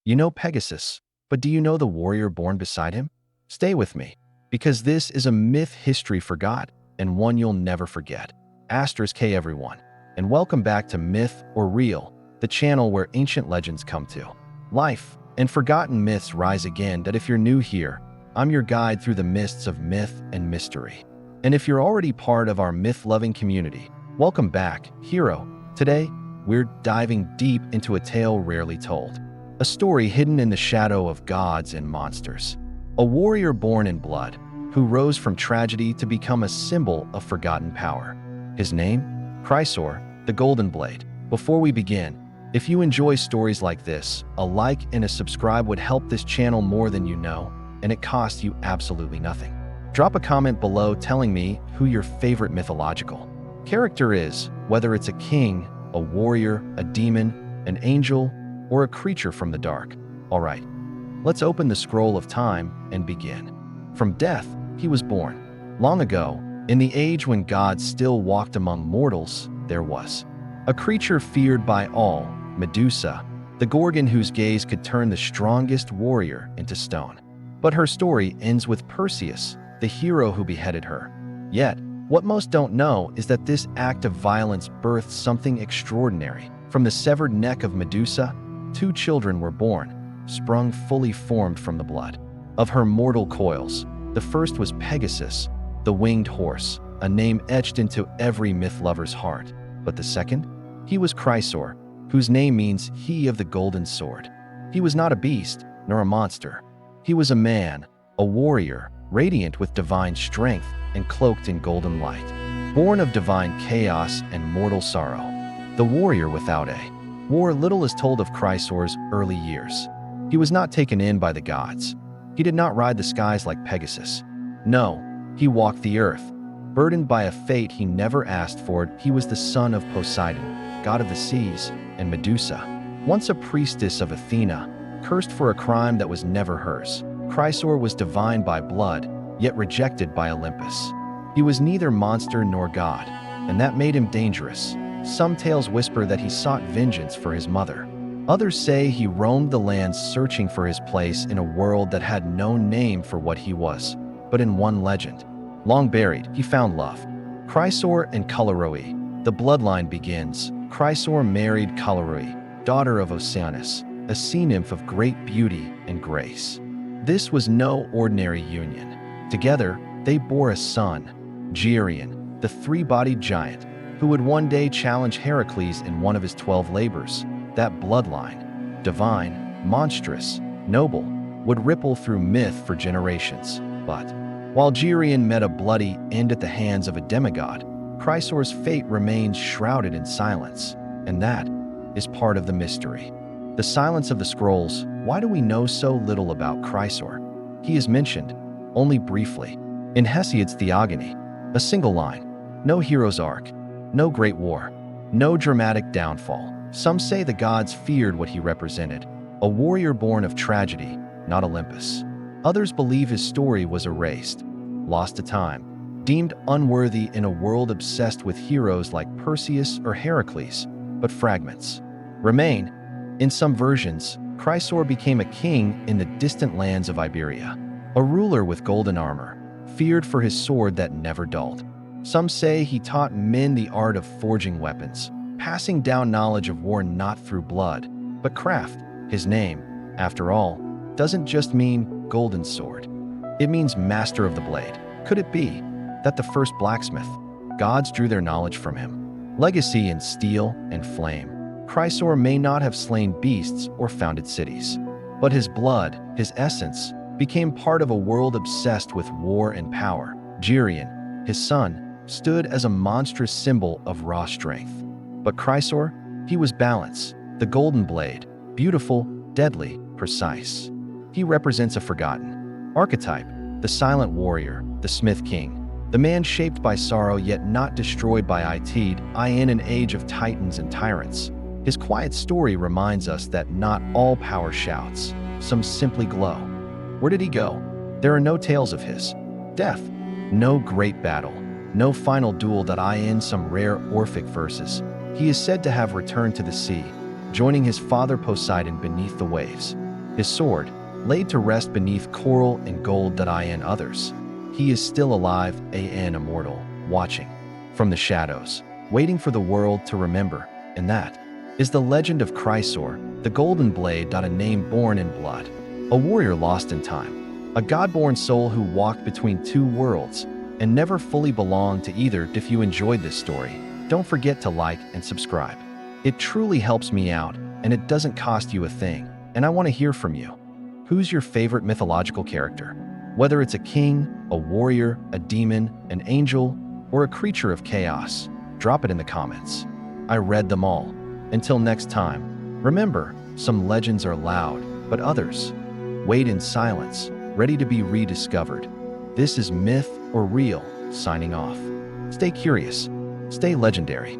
You know Pegasus, but do you know the warrior born beside him? Stay with me, because this is a myth history forgot and one you'll never forget. Asterisk K everyone, and welcome back to Myth or Real, the channel where ancient legends come to life and forgotten myths rise again. That if you're new here, I'm your guide through the mists of myth and mystery. And if you're already part of our myth-loving community, welcome back, hero. Today, we're diving deep into a tale rarely told. A story hidden in the shadow of gods and monsters. A warrior born in blood, who rose from tragedy to become a symbol of forgotten power. His name? Chrysaor, the Golden Blade. Before we begin, if you enjoy stories like this, a like and a subscribe would help this channel more than you know, and it costs you absolutely nothing. Drop a comment below telling me who your favorite mythological character is, whether it's a king, a warrior, a demon, an angel, or a creature from the dark. Alright, let's open the scroll of time and begin. From death, he was born. Long ago, in the age when gods still walked among mortals, there was a creature feared by all, Medusa, the gorgon whose gaze could turn the strongest warrior into stone. But her story ends with Perseus, the hero who beheaded her. Yet, what most don't know is that this act of violence birthed something extraordinary. From the severed neck of Medusa, 2 children were born, sprung fully formed from the blood of her mortal coils. The first was Pegasus, the winged horse, a name etched into every myth lover's heart. But the second? He was Chrysaor, whose name means he of the golden sword. He was not a beast, nor a monster. He was a man, a warrior, radiant with divine strength and cloaked in golden light. Born of divine chaos and mortal sorrow, the warrior without a war. Little is told of Chrysaor's early years. He was not taken in by the gods. He did not ride the skies like Pegasus. No, he walked the earth, burdened by a fate he never asked for. He was the son of Poseidon, god of the seas, and Medusa, once a priestess of Athena, cursed for a crime that was never hers. Chrysaor was divine by blood, yet rejected by Olympus. He was neither monster nor god, and that made him dangerous. Some tales whisper that he sought vengeance for his mother. Others say he roamed the lands searching for his place in a world that had no name for what he was. But in one legend, long buried, he found love. Chrysaor and Chrysaor. The bloodline begins. Chrysaor married Chrysaor, daughter of Oceanus, a sea nymph of great beauty and grace. This was no ordinary union. Together, they bore a son, Geryon, the 3-bodied giant, who would one day challenge Heracles in one of his 12 labors. That bloodline, divine, monstrous, noble, would ripple through myth for generations. But while Geryon met a bloody end at the hands of a demigod, Chrysaor's fate remains shrouded in silence, and that is part of the mystery. The silence of the scrolls. Why do we know so little about Chrysaor? He is mentioned only briefly in Hesiod's Theogony, a single line. No hero's arc, no great war, no dramatic downfall. Some say the gods feared what he represented, a warrior born of tragedy, not Olympus. Others believe his story was erased, lost to time, deemed unworthy in a world obsessed with heroes like Perseus or Heracles. But fragments remain. In some versions, Chrysaor became a king in the distant lands of Iberia, a ruler with golden armor, feared for his sword that never dulled. Some say he taught men the art of forging weapons, passing down knowledge of war not through blood, but craft. His name, after all, doesn't just mean golden sword. It means master of the blade. Could it be that the first blacksmith, gods drew their knowledge from him? Legacy in steel and flame. Chrysaor may not have slain beasts or founded cities, but his blood, his essence, became part of a world obsessed with war and power. Geryon, his son, stood as a monstrous symbol of raw strength. But Chrysaor, he was balance, the golden blade, beautiful, deadly, precise. He represents a forgotten archetype, the silent warrior, the smith king, the man shaped by sorrow yet not destroyed by it. In an age of titans and tyrants, his quiet story reminds us that not all power shouts, some simply glow. Where did he go? There are no tales of his death, no great battle, no final duel. In some rare Orphic verses, he is said to have returned to the sea, joining his father Poseidon beneath the waves. his sword, laid to rest beneath coral and gold that I and others. He is still alive, and immortal, watching from the shadows, waiting for the world to remember, and that is the legend of Chrysaor, the golden blade. A name born in blood, a warrior lost in time, a god-born soul who walked between two worlds and never fully belonged to either. If you enjoyed this story, don't forget to like and subscribe. It truly helps me out, and it doesn't cost you a thing, and I want to hear from you. Who's your favorite mythological character? Whether it's a king, a warrior, a demon, an angel, or a creature of chaos, drop it in the comments. I read them all. Until next time, remember, some legends are loud, but others wait in silence, ready to be rediscovered. This is Myth or Real, signing off. Stay curious, stay legendary.